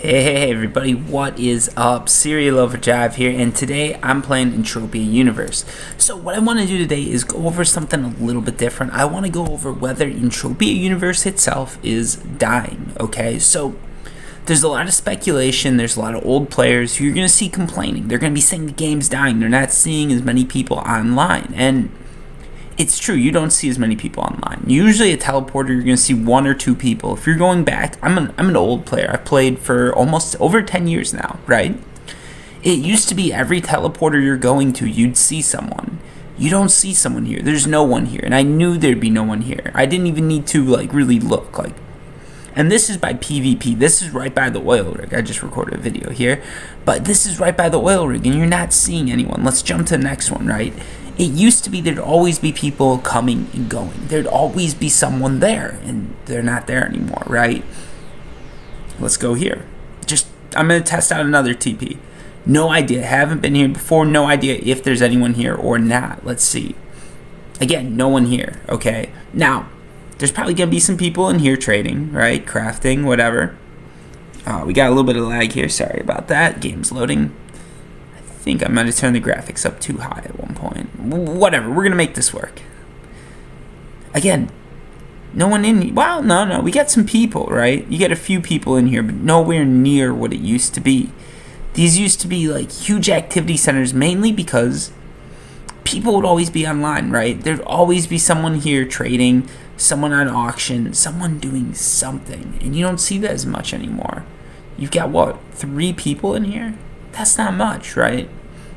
Hey everybody, what is up? Serial Overdrive here, and today I'm playing Entropia Universe. So what I want to do today is go over something a little bit different. I want to go over whether Entropia Universe itself is dying, okay? So there's a lot of speculation, there's a lot of old players who you're going to see complaining. They're going to be saying the game's dying, they're not seeing as many people online, and it's true, you don't see as many people online. Usually a teleporter, you're going to see one or two people. If you're going back, I'm an old player. I've played for almost over 10 years now, right? It used to be every teleporter you're going to, you'd see someone. You don't see someone here. There's no one here. And I knew there'd be no one here. I didn't even need to really look. And this is by PvP. This is right by the oil rig. I just recorded a video here. But this is right by the oil rig, and you're not seeing anyone. Let's jump to the next one, right? It used to be there'd always be people coming and going. There'd always be someone there, and they're not there anymore, right? Let's go here. I'm going to test out another TP. No idea. Haven't been here before. No idea if there's anyone here or not. Let's see. Again, no one here, okay? Now, there's probably going to be some people in here trading, right? Crafting, whatever. We got a little bit of lag here. Sorry about that. Game's loading. I think I might have turned the graphics up too high at one point. Whatever, we're gonna make this work. Again, no one in here. Well, no, we got some people, right? You get a few people in here, but nowhere near what it used to be. These used to be like huge activity centers, mainly because people would always be online, right? There'd always be someone here trading, someone on auction, someone doing something, and you don't see that as much anymore. You've got, what, 3 people in here? That's not much, right?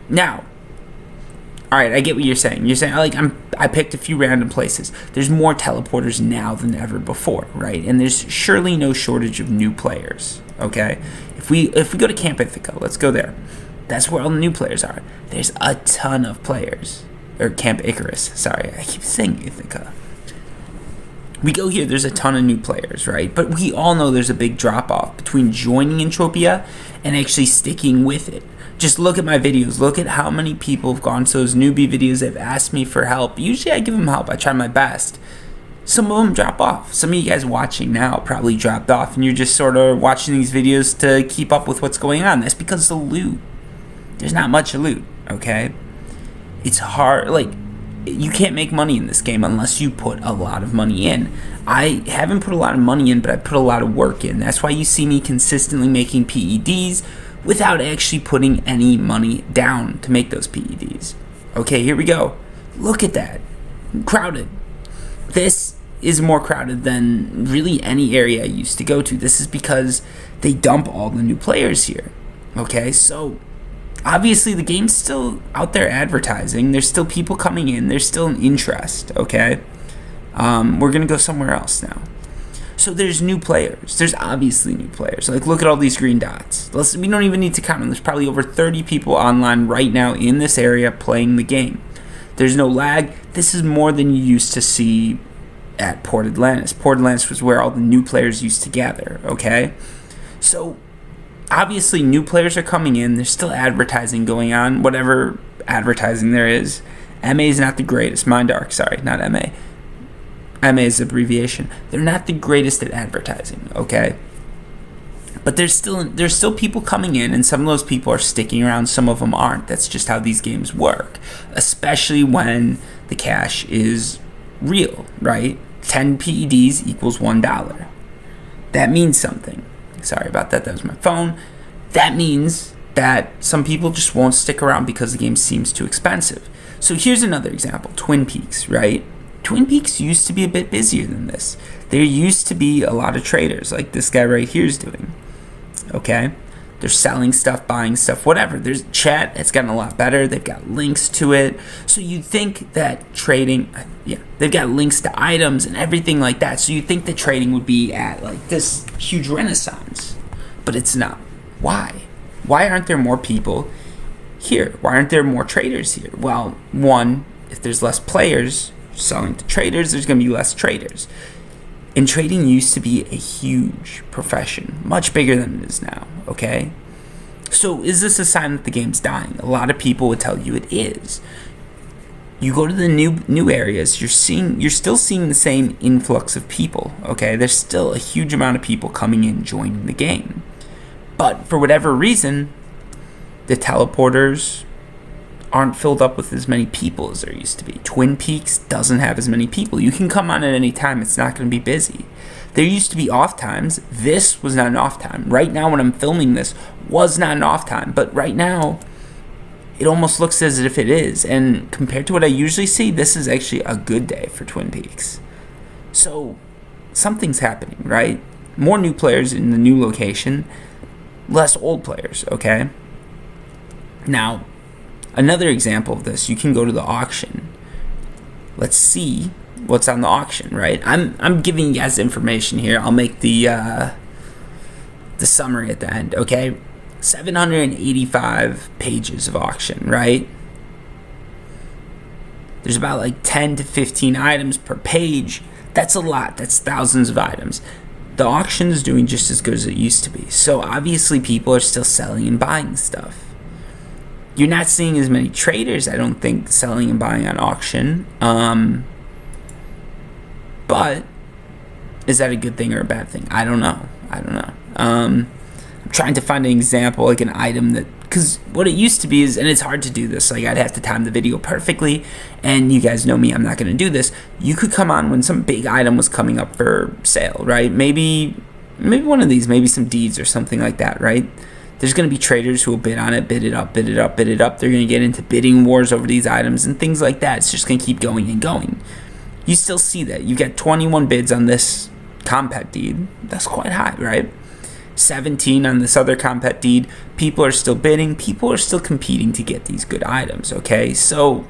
Now, alright, I get what you're saying. You're saying, I picked a few random places. There's more teleporters now than ever before, right? And there's surely no shortage of new players, okay? If we go to Camp Ithaca, let's go there. That's where all the new players are. There's a ton of players. Or Camp Icarus, sorry. I keep saying Ithaca. We go here, there's a ton of new players, right? But we all know there's a big drop-off between joining Entropia and actually sticking with it. Just look at my videos. Look at how many people have gone to those newbie videos. They've asked me for help. Usually I give them help. I try my best. Some of them drop off. Some of you guys watching now probably dropped off, and you're just sort of watching these videos to keep up with what's going on. That's because the loot. There's not much loot, okay? It's hard, you can't make money in this game unless you put a lot of money in. I haven't put a lot of money in, but I put a lot of work in. That's why you see me consistently making PEDs without actually putting any money down to make those PEDs. Okay, here we go. Look at that. Crowded. This is more crowded than really any area I used to go to. This is because they dump all the new players here. Okay, so obviously the game's still out there advertising. There's still people coming in. There's still an interest, okay? We're going to go somewhere else now. So there's new players. There's obviously new players. Look at all these green dots. We don't even need to count them. There's probably over 30 people online right now in this area playing the game. There's no lag. This is more than you used to see at Port Atlantis. Port Atlantis was where all the new players used to gather, okay? So obviously new players are coming in. There's still advertising going on, whatever advertising there is. MA is not the greatest. Mindark, sorry, not MA. MA is abbreviation. They're not the greatest at advertising, okay? But there's still people coming in, and some of those people are sticking around, some of them aren't. That's just how these games work, especially when the cash is real, right? 10 PEDs equals $1. That means something. Sorry about that. That was my phone. That means that some people just won't stick around because the game seems too expensive. So here's another example. Twin Peaks, right? Twin Peaks used to be a bit busier than this. There used to be a lot of traders like this guy right here is doing. Okay? They're selling stuff, buying stuff, whatever. There's chat. It's gotten a lot better. They've got links to it. So you'd think that trading, they've got links to items and everything like that. So you'd think that trading would be at this huge renaissance. But it's not. Why? Why aren't there more people here? Why aren't there more traders here? Well, one, if there's less players selling to traders, there's going to be less traders. And trading used to be a huge profession, much bigger than it is now, okay? So is this a sign that the game's dying? A lot of people would tell you it is. You go to the new areas, you're still seeing the same influx of people, okay? There's still a huge amount of people coming in, joining the game. But for whatever reason, the teleporters aren't filled up with as many people as there used to be. Twin Peaks doesn't have as many people. You can come on at any time. It's not going to be busy. There used to be off times. This was not an off time. Right now, when I'm filming this, was not an off time. But right now, it almost looks as if it is. And compared to what I usually see, this is actually a good day for Twin Peaks. So something's happening, right? More new players in the new location, less old players, okay? Now, another example of this, you can go to the auction. Let's see what's on the auction, right? I'm giving you guys information here. I'll make the summary at the end, okay? 785 pages of auction, right? There's about like 10 to 15 items per page. That's a lot. That's thousands of items. The auction is doing just as good as it used to be. So obviously people are still selling and buying stuff. You're not seeing as many traders, I don't think, selling and buying on auction. But is that a good thing or a bad thing? I don't know. I'm trying to find an example, like an item that, because what it used to be is, and it's hard to do this, like I'd have to time the video perfectly, and you guys know me, I'm not going to do this. You could come on when some big item was coming up for sale, right? Maybe one of these, maybe some deeds or something like that, right? There's going to be traders who will bid on it, bid it up. They're going to get into bidding wars over these items and things like that. It's just going to keep going and going. You still see that. You get 21 bids on this compact deed. That's quite high, right? 17 on this other compact deed. People are still bidding. People are still competing to get these good items, okay? So,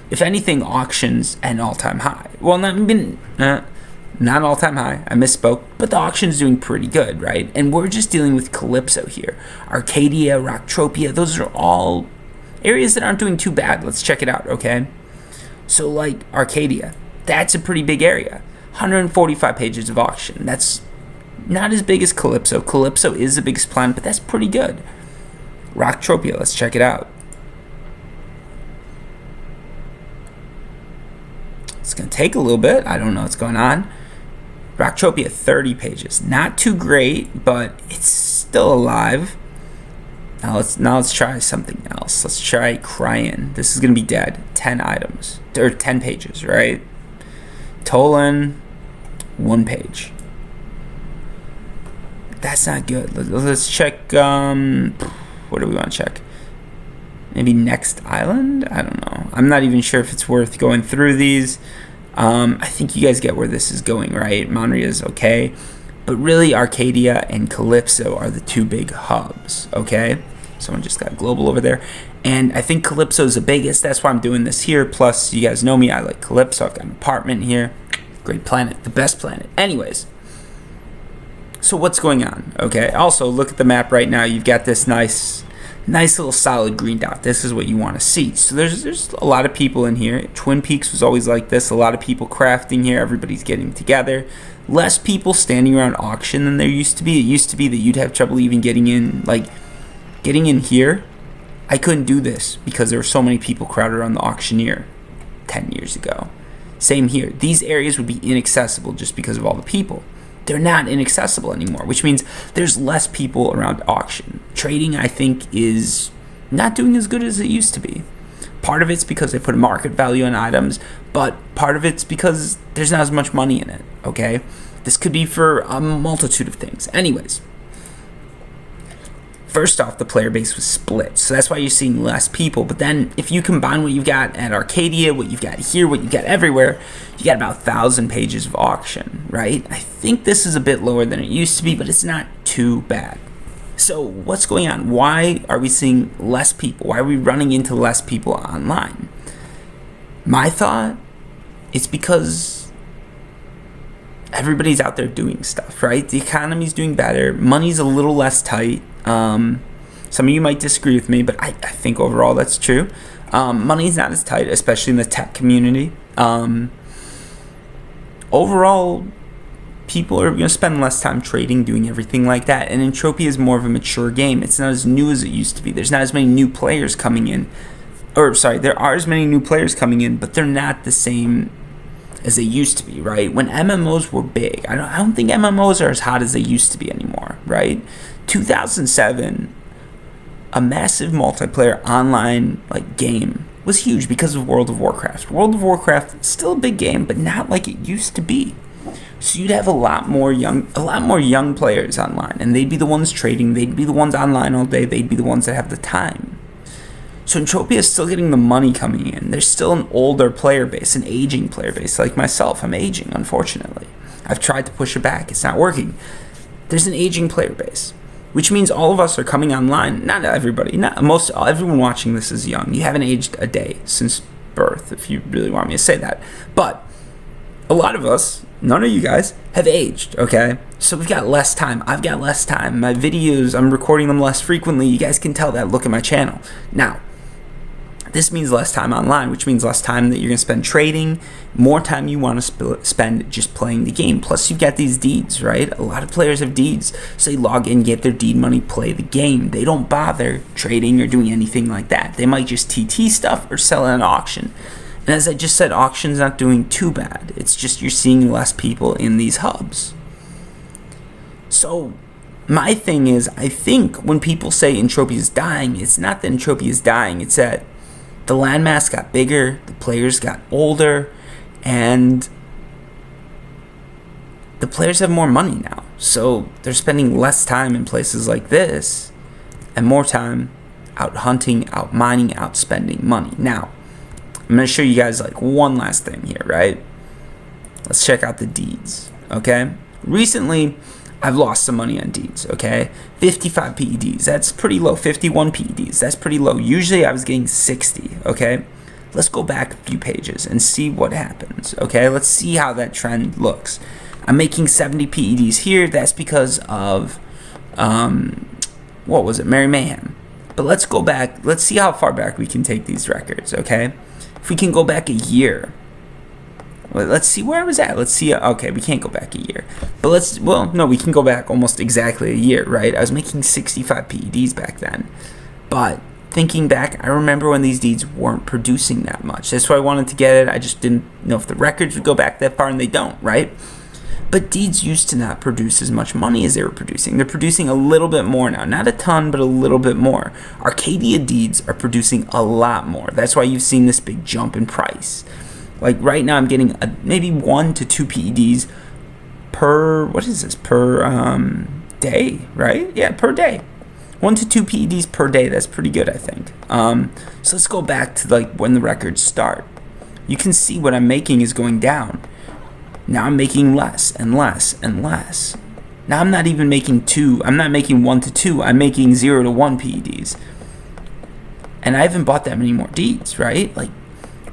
if anything, auctions at an all-time high. Well, not all-time high. I misspoke. But the auction's doing pretty good, right? And we're just dealing with Calypso here. Arcadia, Entropia, those are all areas that aren't doing too bad. Let's check it out, okay? So, like, Arcadia. That's a pretty big area. 145 pages of auction. That's not as big as Calypso. Calypso is the biggest planet, but that's pretty good. Entropia, let's check it out. It's going to take a little bit. I don't know what's going on. Entropia, 30 pages. Not too great, but it's still alive. Now let's try something else. Let's try Cryan. This is going to be dead. 10 items. Or 10 pages, right? Tolan, 1 page. That's not good. Let's check, what do we want to check? Maybe Next Island? I don't know. I'm not even sure if it's worth going through these. I think you guys get where this is going, right? Monria is okay. But really, Arcadia and Calypso are the two big hubs, okay? Someone just got global over there. And I think Calypso is the biggest. That's why I'm doing this here. Plus, you guys know me. I like Calypso. I've got an apartment here. Great planet. The best planet. Anyways. So what's going on? Okay. Also, look at the map right now. You've got this nice little solid green dot. This is what you want to see. So there's a lot of people in here. Twin Peaks was always like this. A lot of people crafting here. Everybody's getting together. Less people standing around auction than there used to be. It used to be that you'd have trouble even getting in. Like, getting in here, I couldn't do this because there were so many people crowded around the auctioneer 10 years ago. Same here. These areas would be inaccessible just because of all the people. They're not inaccessible anymore, which means there's less people around auction. Trading, I think, is not doing as good as it used to be. Part of it's because they put a market value on items, but part of it's because there's not as much money in it, okay? This could be for a multitude of things. Anyways, first off, the player base was split, so that's why you're seeing less people. But then if you combine what you've got at Arcadia, what you've got here, what you've got everywhere, you got about 1,000 pages of auction, right? I think this is a bit lower than it used to be, but it's not too bad. So what's going on? Why are we seeing less people? Why are we running into less people online? My thought, it's because everybody's out there doing stuff, right? The economy's doing better. Money's a little less tight. Some of you might disagree with me, but I think overall that's true. Money's not as tight, especially in the tech community. Overall, people are going to spend less time trading, doing everything like that. And Entropia is more of a mature game. It's not as new as it used to be. There's not as many new players coming in. There are as many new players coming in, but they're not the same as they used to be, right? When MMOs were big, I don't think MMOs are as hot as they used to be anymore, right? 2007, a massive multiplayer online like game was huge because of World of Warcraft. World of Warcraft is still a big game, but not like it used to be. So you'd have a lot more young players online, and they'd be the ones trading, they'd be the ones online all day, they'd be the ones that have the time. So Entropia is still getting the money coming in. There's still an older player base, an aging player base, like myself. I'm aging, unfortunately. I've tried to push it back, it's not working. There's an aging player base, which means all of us are coming online. Not everybody, everyone watching this is young. You haven't aged a day since birth, if you really want me to say that. But a lot of us, none of you guys, have aged, okay? So we've got less time. I've got less time. My videos, I'm recording them less frequently. You guys can tell that. Look at my channel. Now, this means less time online, which means less time that you're going to spend trading, more time you want to spend just playing the game. Plus, you've got these deeds, right? A lot of players have deeds. So they log in, get their deed money, play the game. They don't bother trading or doing anything like that. They might just TT stuff or sell at an auction. And as I just said, auction's not doing too bad. It's just you're seeing less people in these hubs. So my thing is, I think when people say Entropia is dying, it's not that Entropia is dying. It's that the landmass got bigger, the players got older, and the players have more money now. So they're spending less time in places like this and more time out hunting, out mining, out spending money. Now, I'm going to show you guys like one last thing here, right? Let's check out the deeds, okay? Recently, I've lost some money on deeds, okay? 55 PEDs, that's pretty low. 51 PEDs, that's pretty low. Usually I was getting 60, okay? Let's go back a few pages and see what happens, okay? Let's see how that trend looks. I'm making 70 PEDs here. That's because of, what was it? Merry Mayhem. But let's go back. Let's see how far back we can take these records, okay? If we can go back a year. Well, let's see where I was at. Let's see. Okay, we can't go back a year. But we can go back almost exactly a year, right? I was making 65 PEDs back then. But thinking back, I remember when these deeds weren't producing that much. That's why I wanted to get it. I just didn't know if the records would go back that far, and they don't, right? But deeds used to not produce as much money as they were producing. They're producing a little bit more now. Not a ton, but a little bit more. Arcadia deeds are producing a lot more. That's why you've seen this big jump in price. Like right now I'm getting maybe 1 to 2 PEDs per, day, right? Yeah, per day. 1 to 2 PEDs per day. That's pretty good, I think. So let's go back to like when the records start. You can see what I'm making is going down. Now I'm making less and less and less. Now I'm not even making 2. I'm not making 1 to 2. I'm making 0 to 1 PEDs. And I haven't bought that many more deeds, right? Like,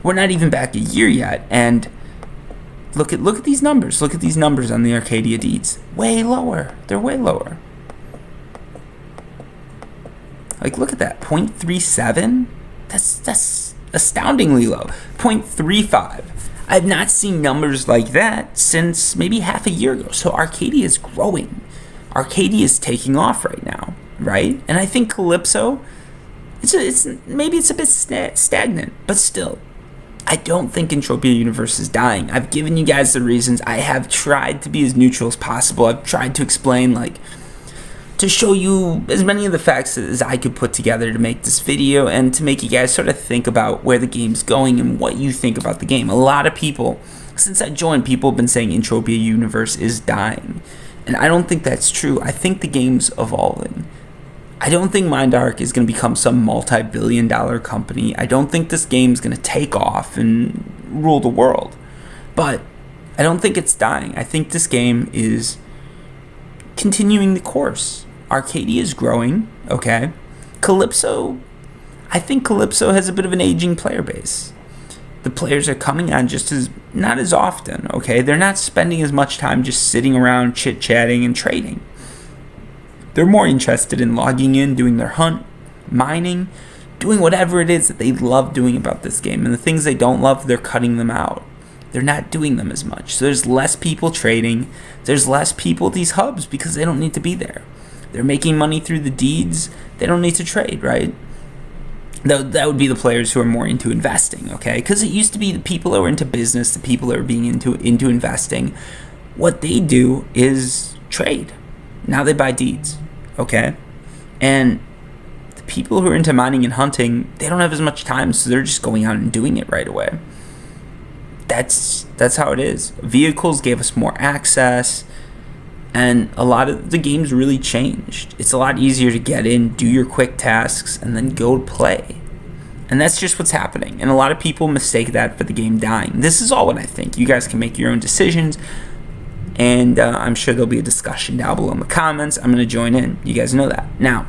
we're not even back a year yet, and look at these numbers. Look at these numbers on the Arcadia deeds. Way lower. They're way lower. Like, look at that. 0.37? That's astoundingly low. 0.35. I've not seen numbers like that since maybe half a year ago. So Arcadia is growing. Arcadia is taking off right now, right? And I think Calypso, maybe it's a bit stagnant, but still. I don't think Entropia Universe is dying. I've given you guys the reasons. I have tried to be as neutral as possible. I've tried to explain, to show you as many of the facts as I could put together to make this video and to make you guys sort of think about where the game's going and what you think about the game. A lot of people, since I joined, people have been saying Entropia Universe is dying. And I don't think that's true. I think the game's evolving. I don't think Mindark is going to become some multi-billion-dollar company. I don't think this game's going to take off and rule the world. But I don't think it's dying. I think this game is continuing the course. Arcadia is growing, okay? Calypso, I think Calypso has a bit of an aging player base. The players are coming on not as often, okay? They're not spending as much time just sitting around chit-chatting and trading. They're more interested in logging in, doing their hunt, mining, doing whatever it is that they love doing about this game. And the things they don't love, they're cutting them out. They're not doing them as much. So there's less people trading. There's less people at these hubs because they don't need to be there. They're making money through the deeds. They don't need to trade, right? That would be the players who are more into investing, okay? Because it used to be the people that were into business, the people that were being into investing. What they do is trade. Now they buy deeds, okay? And the people who are into mining and hunting, they don't have as much time, so they're just going out and doing it right away. That's how it is. Vehicles gave us more access, and a lot of the games really changed. It's a lot easier to get in, do your quick tasks, and then go play. And that's just what's happening. And a lot of people mistake that for the game dying. This is all what I think. You guys can make your own decisions. And I'm sure there'll be a discussion down below in the comments. I'm going to join in. You guys know that. Now,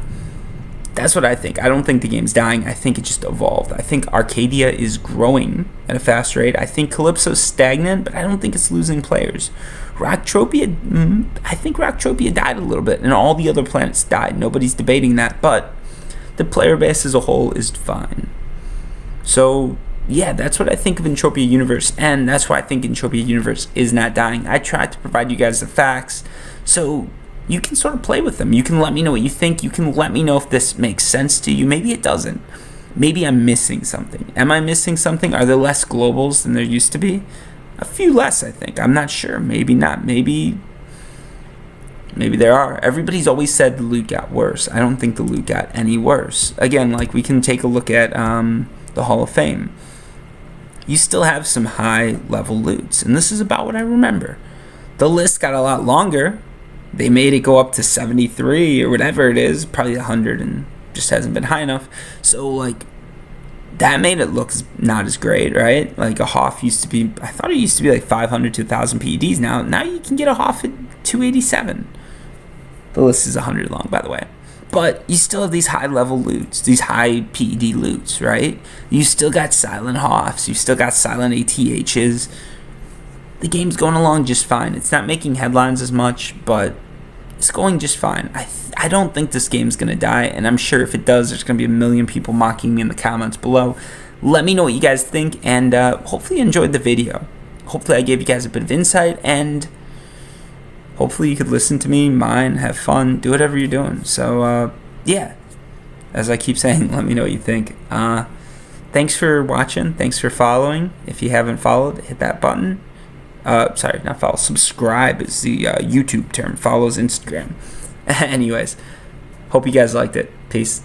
that's what I think. I don't think the game's dying. I think it just evolved. I think Arcadia is growing at a fast rate. I think Calypso's stagnant, but I don't think it's losing players. Rocktropia, I think Rocktropia died a little bit, and all the other planets died. Nobody's debating that, but the player base as a whole is fine. So, yeah, that's what I think of Entropia Universe, and that's why I think Entropia Universe is not dying. I tried to provide you guys the facts, so you can sort of play with them. You can let me know what you think. You can let me know if this makes sense to you. Maybe it doesn't. Maybe I'm missing something. Am I missing something? Are there less globals than there used to be? A few less, I think. I'm not sure. Maybe not. Maybe there are. Everybody's always said the loot got worse. I don't think the loot got any worse. Again, like we can take a look at the Hall of Fame. You still have some high-level loots, and this is about what I remember. The list got a lot longer. They made it go up to 73 or whatever it is, probably 100, and just hasn't been high enough. So, like, that made it look not as great, right? Like, a Hoff used to be, I thought it used to be like 500 to 1,000 PEDs. Now you can get a Hoff at 287. The list is 100 long, by the way. But you still have these high-level loots, these high PED loots, right? You still got silent Hoffs. You still got silent ATHs. The game's going along just fine. It's not making headlines as much, but it's going just fine. I don't think this game's going to die, and I'm sure if it does, there's going to be a million people mocking me in the comments below. Let me know what you guys think, and hopefully you enjoyed the video. Hopefully I gave you guys a bit of insight, and hopefully you could listen to me, mine, have fun, do whatever you're doing. So, yeah, as I keep saying, let me know what you think. Thanks for watching. Thanks for following. If you haven't followed, hit that button. Sorry, not follow. Subscribe is the YouTube term. Follows Instagram. Anyways, hope you guys liked it. Peace.